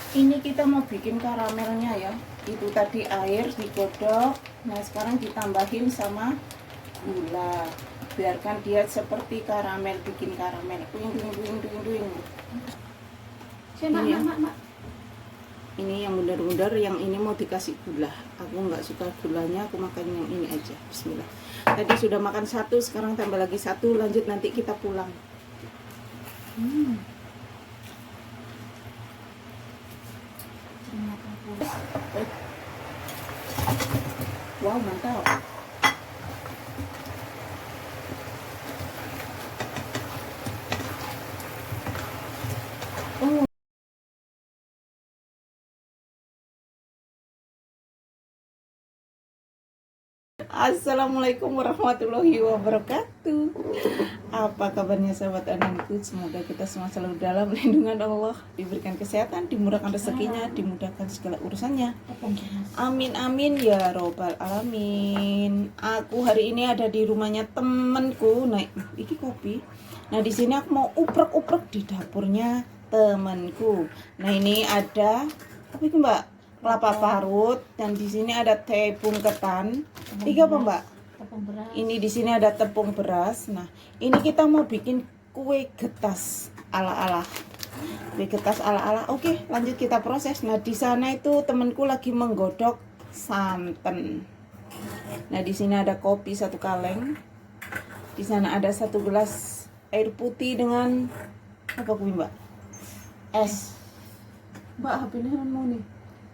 Ini kita mau bikin karamelnya ya. Itu tadi air digodok. Nah, sekarang ditambahin sama gula. Biarkan dia seperti karamel, bikin karamel. Duing duing duing duing duing. Ini, ini yang bundar-bundar, yang ini mau dikasih gula. Aku nggak suka gulanya, aku makan yang ini aja. Bismillah. Tadi sudah makan satu, sekarang tambah lagi satu. Lanjut nanti kita pulang. Wow, mantap. Oh. Assalamualaikum warahmatullahi wabarakatuh. Apa kabarnya sahabat anakku? Semoga kita semua selalu dalam lindungan Allah, diberikan kesehatan, dimurahkan rezekinya, dimudahkan segala urusannya. Amin amin ya robbal alamin. Aku hari ini ada di rumahnya temenku. Nah, ini kopi. Nah, di sini aku mau uprek-uprek di dapurnya temanku. Nah, ini ada apa itu, Mbak? Kelapa parut, dan di sini ada tepung ketan. Tiga apa, Mbak? Tepung beras. Ini di sini ada tepung beras. Nah, ini kita mau bikin kue getas ala-ala. Kue getas ala-ala. Oke, lanjut kita proses. Nah, di sana itu temanku lagi menggodok santan. Nah, di sini ada kopi 1 kaleng. Di sana ada 1 gelas air putih dengan apa kuwi, Mbak? Es. Mbak, HP-nya mau nih.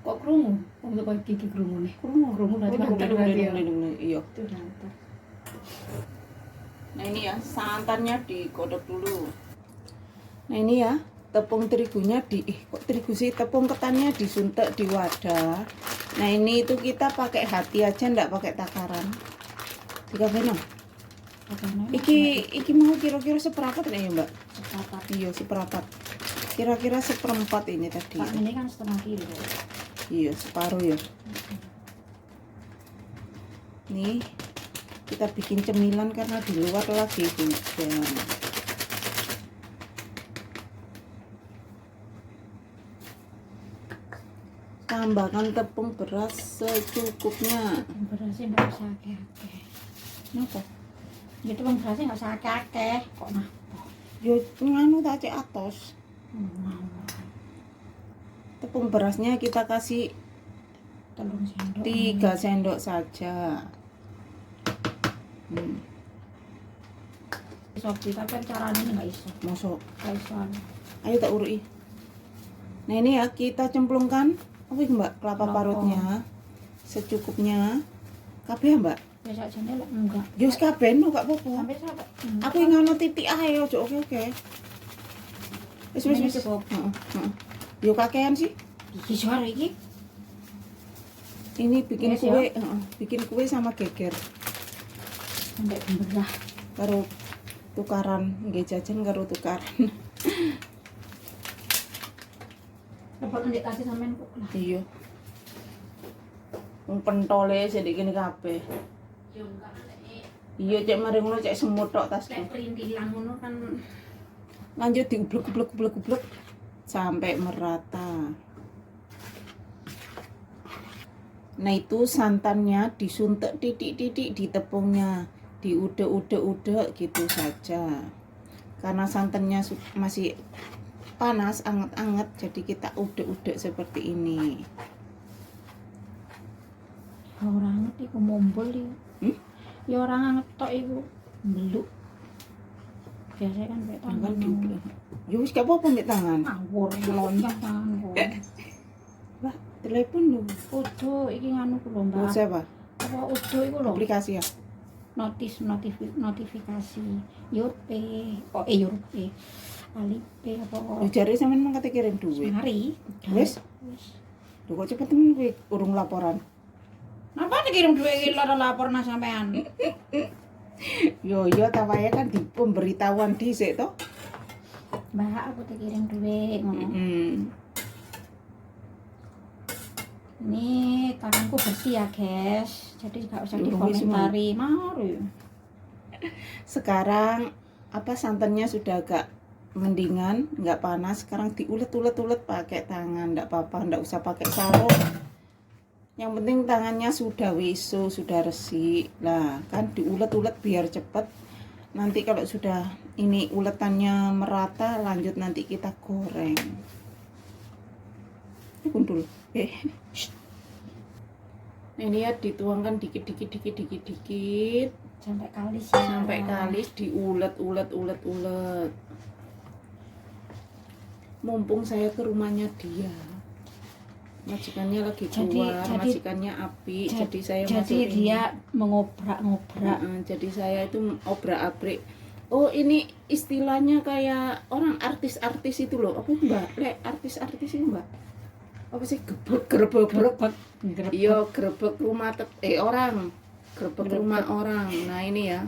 Kok krungu? Untuk kok gigi krungu nih. Krungu berarti mantap berarti ya. Iya. Itu mantap. Nah, ini ya, santannya digodok dulu. Nah, ini ya, tepung terigunya kok terigu sih, tepung ketannya disuntek di wadah. Nah, ini itu kita pakai hati aja, ndak pakai takaran. Tiga benar. Iki mau kira-kira seperapat nih, Mbak? Sepakat. Iya, seperapat. Kira-kira seperempat ini tadi. Pak, ini kan setengah kilo. Iya, separuh ya. Nih, kita bikin cemilan karena di luar lagi hujan. Tambahkan tepung beras secukupnya. Tepung berasnya nggak usah akeh-akeh. Kenapa? Ya tepung berasnya nggak usah akeh-akeh. Kok nah? Yo nganu tak cek atos. Tepung berasnya kita kasih 3 sendok. 3 sendok saja. Sobi, tapi caranya ini nggak iso. Masuk. Nggak iso. Ayo tak urui. Nah, ini ya kita cemplungkan apa itu, Mbak? Kelapa parutnya secukupnya. Kabeh ya, Mbak? Biasa aja nih lah enggak. Yo wis kabeh no, gak apa-apa. Sampai sampai. Aku yang ngono titik ae ojo oke. Wis. Ini cukup. Heeh. Yo kakean sih. Iki suara iki. Ini bikin Yes, kue, bikin kue sama geger. Sampai benerah. Karo tukaran, nggih jajan karo tukaran. Dapat ndek kasih sampean kok lah. Iya. Wong pentole sedek kene kabeh. Yo enggak nek. Iya, cek mari ngono cek semut tok tasku. Nek perintilan ngono kan Lanjut diublek sampai merata. Nah, itu santannya disuntek titik-titik di tepungnya, diudek-udek gitu saja. Karena santannya masih panas, anget-anget, jadi kita udek-udek seperti ini. orang ngerti ku mumbul iki. Ya orang anget tok iku mbeluk. Biasanya kan pakai tangan. Ya wis gak apa-apa mbek tangan. Ngawur lonjong tanganku. Mbak, telepon lho. Udo iki nganu ku lho, Mbak. Siapa? Apa udo iku lho? Aplikasi ya? Notifikasi Yope. Oh, Yope. Alipe apa? Lu jare sampean mung kate kirim duit. Mari. Wis. Lho kok cepet temen kowe urung laporan. Napa dikirim duit iki lara lapor nang sampean? Yo ta wae kan di pemberitahuan dhisik to. Mbak, aku dikirim duit ngono. Ini tanganku bersih ya, guys. Jadi gak usah dikomentari. Mari. Sekarang apa santannya sudah agak mendingan nggak panas sekarang diulet-ulet pakai tangan, nggak apa-apa, nggak usah pakai sarung. Yang penting tangannya sudah wiso, sudah resik lah kan, diulet-ulet biar cepet. Nanti kalau sudah ini uletannya merata, lanjut nanti kita goreng. Kundul. Nah, ini ya dituangkan dikit sampai kalis ya. sampai kalis, diulet-ulet. Mumpung saya ke rumahnya dia, majikannya lagi keluar, majikannya api, jadi saya jadi masukin. dia mengobrak-ngobrak. Jadi saya itu obrak-abrik. Oh, ini istilahnya kayak orang artis-artis itu loh. Apa Mbak? Artis-artis itu Mbak. Apa sih, grebek iya, grebek rumah orang, grebek rumah orang. Nah ini ya,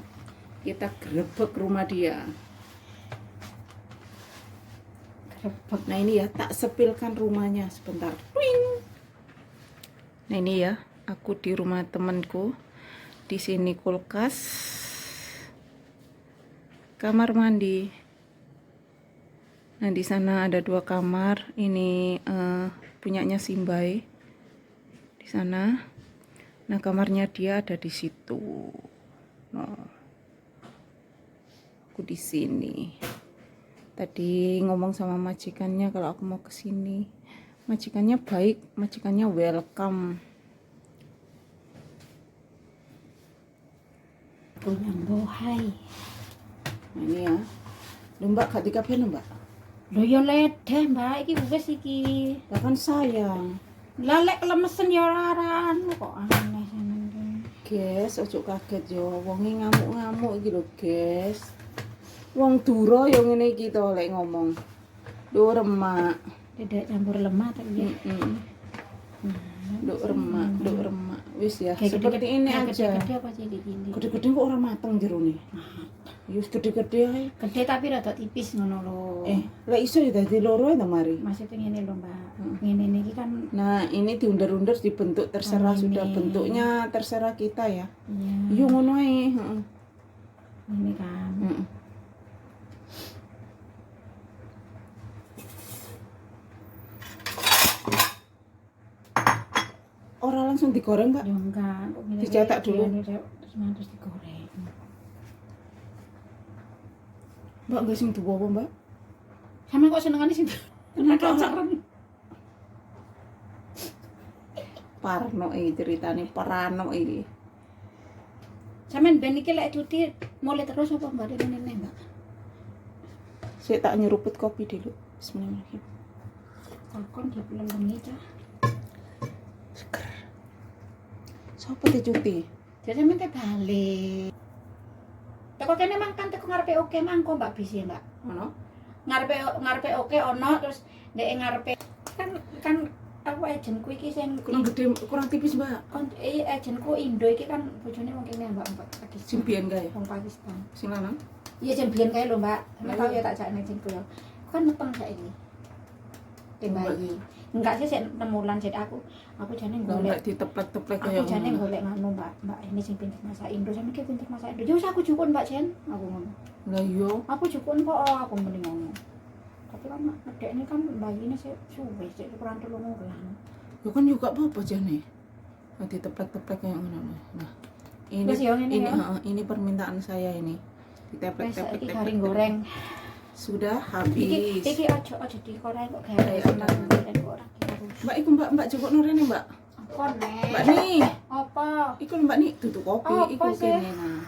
kita grebek rumah dia. Nah ini ya, tak sepilkan rumahnya sebentar. Nah ini ya, aku di rumah temanku. Di sini kulkas, kamar mandi. Nah di sana ada 2 kamar. Ini punyanya Simbai di sana. Nah kamarnya dia ada di situ. Nah, aku di sini. Tadi ngomong sama majikannya kalau aku mau ke sini. Majikannya baik, majikannya welcome. Pulang bohai. Nah ini ya. Loh Mbak, gak dikabarin Mbak? Lho ya ledeh Mbak, iki wis iki. Lah kan sayang. Lah lek lemesen ya ora anu kok aneh sampeyan. Guys, ojo kaget yo. Wonge ngamuk-ngamuk iki lho, guys. Wong Dura yo ngene iki to lek ngomong. Duh remak. Tidak campur lemah tapi ya. Duh remak. Wis ya, seperti ini aja. Gede apa cilik ini? Gede-gede kok ora mateng jerone. Yus gede-gede ae. Gede tapi rada tipis ngono lho. Lek iso ya dadi loro ta mari. Maksudnya ngene lho Mbak. Ngene niki kan Nah, ini diundur-undur dibentuk terserah, Oh, sudah ini. bentuknya terserah kita ya. iya. Iya ngono ae, heeh. Ini kan. Ora langsung digoreng, Mbak. Ya enggak, kok ngene Dicetak iki, dulu. ini terus digoreng. Mbak enggak sing duwa apa, Mbak? Sampe kok senengane sih. Penasaran. Parno iki ceritane, parano iki. Sampeyan ben iki lek cuti mulai terus apa Mbak rene Mbak? Saya tak nyeruput kopi dulu. Bismillahirrahmanirrahim. Takon dipelenggengi cah. Seger. Sopo te cuti? Jadi sampeyan teh balik. Teko kene mangkan teko ngarepe oke mangko Mbak bisi Mbak. Ono? Ngarepe oke ono terus ndek ngarepe kan aku agenku iki sing Kurang gede, kurang tipis, Mbak. agenku Indo iki kan bojone wong kene Mbak Pakistan. Sing biyen kae. Wong Pakistan. Sing lanang? Iya jan biyen kae lho Mbak. Sampe Lah, tau iya. ya tak jakne agenku ya. Kan meteng saiki. Di bayi. Enggak sih sik 6 bulan jadi aku jane Golek golek diteplek-teplek aku kaya jane ngono. golek nganu Mbak ini sing pinter masak Indo sampe ki pinter masak Indo. Ya wis aku jukun Mbak Jen, aku ngono. Lah iya. Aku jukun kok aku mending ngono. Tapi kan adek ini kan bayine sik suwe sik kurang 3 bulan. Ya kan juga apa-apa jane. Nah, diteplek-teplek kayak ngono. Nah, ini Terus ya, ini ya. ini permintaan saya ini. Wis Diteplek-teplek. iki garing goreng. Sudah habis. Iki aja digoreng kok garing seneng goreng kok ora harus. Mbak iku Mbak jukuk rene, Mbak. Apa nek? Mbak nih. Apa? Iku Mbak nih tutuk kopi Apa iku sih? kene nah.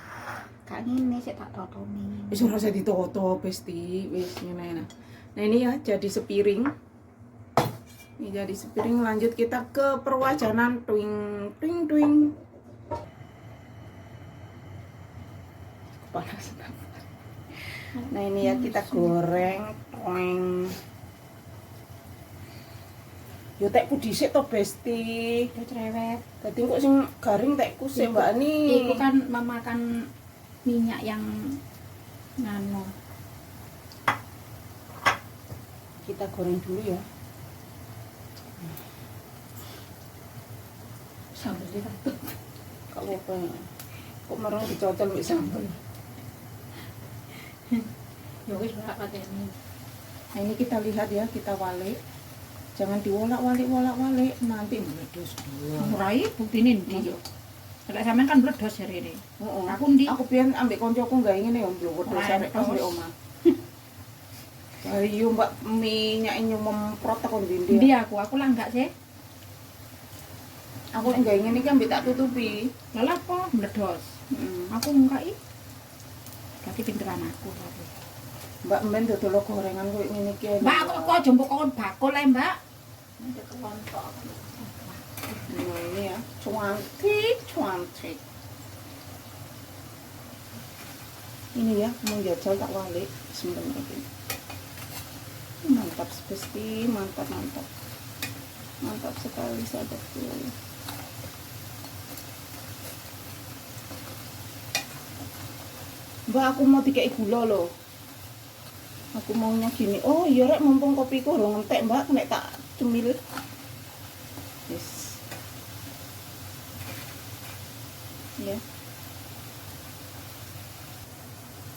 Kak ngene sik tak totoni. Wis ora usah ditoto Besti, wis ngene nah. Nah ini ya jadi sepiring. Ini jadi sepiring, lanjut kita ke perwajanan twing. Panas. Nah ini ya kita goreng twing. Yo tekku dhisik to Besti. Itu cerewet. Dadi kok sing garing tekku sik Mbak nih. Iku kan memakan minyak yang nano. Kita goreng dulu ya. Sambel diratup. Kok apa ya? Kok marang dicocol mbek sambel. Ya wis Mbak pateni. Nah ini kita lihat ya, kita walik. Jangan diwolak-walik nanti meledos dua. Murai buktine ndi yo. Lek sampean kan meledos hari ini. Heeh. Aku ndi? Aku pian ambek koncoku gawe ngene ya mblowot arek pas mbek omah. Ayo mbak minyak nyemprot kon ndi. Ndi aku lah enggak sih. Aku nek gawe ngene iki ambek tak tutupi. Lah apa meledos? Heeh. Aku enggak i. Berarti pinteran aku. Mbak mben dodol gorengan koyo ngene iki. Mbak aku kok aja mbok kon bakul ae, Mbak. Ada kelompok. Nah, ini ya, cuantik. Ini ya, mau jajal tak walik. Bismillahirrahmanirrahim. Mantap Besti, mantap. Mantap sekali sahabatku. Mbak, aku mau dikai gula loh. Aku maunya gini. Oh iya rek, mumpung kopiku urung entek Mbak, nek tak cemil. Yes. Ya.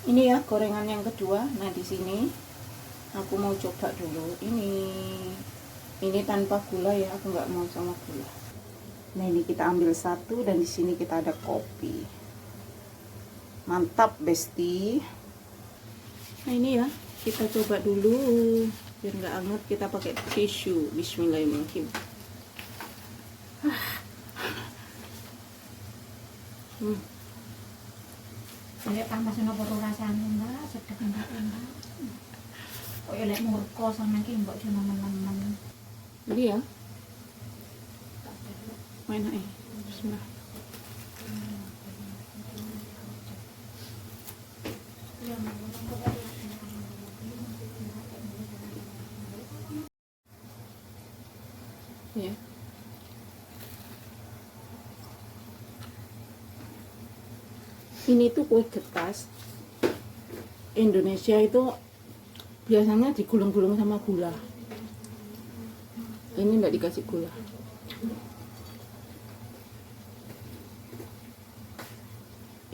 Ini ya gorengan yang kedua. Nah, di sini aku mau coba dulu ini tanpa gula ya, aku nggak mau sama gula. Nah, ini kita ambil satu dan di sini kita ada kopi. Mantap Besti. Nah, ini ya, kita coba dulu biar nggak anget, kita pakai tisu. Bismillahirrahmanirrahim. Lek panas napa rasane, Mbak? Sedep Mbak. Kok ya lek murko sama ki mbok cuma nemen-nemen. Ini ya. Main aja. Bismillah. Ya. Ini tuh kue getas. Indonesia itu biasanya digulung-gulung sama gula. Ini enggak dikasih gula.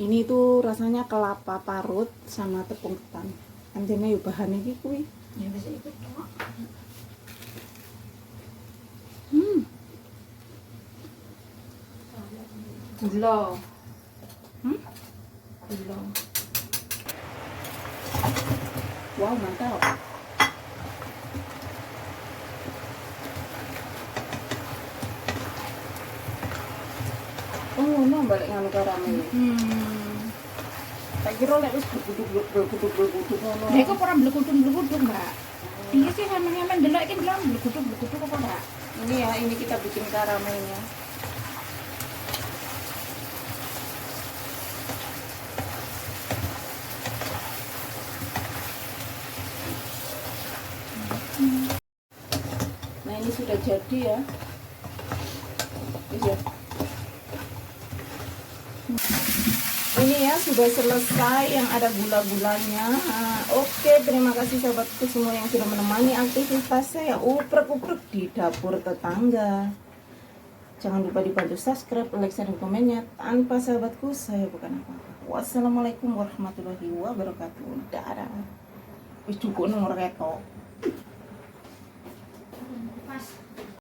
Ini tuh rasanya kelapa parut sama tepung ketan. Anjene yo bahannya iki kuwi. Ya wis ikut tok. Gula. Gula. Wow, mantap. Oh, ngono balik nganu karamel. Tak kira lek wis bluduk ngono. Lha iku ora blekudung-blekudung, Mbak. Iki sih sampeyan delok iki bilang blekudung-blekudung apa enggak? Ini ya, ini kita bikin karamelnya. Nah, ini sudah jadi ya. Bisa. Ini ya sudah selesai yang ada gula-gulanya. Oke, terima kasih sahabatku semua yang sudah menemani aktivitas saya uprek-uprek di dapur tetangga. Jangan lupa dibantu subscribe, like, dan komennya. Tanpa sahabatku saya bukan apa-apa. Wassalamualaikum warahmatullahi wabarakatuh. Dadah. Wis cukup nomor ketok.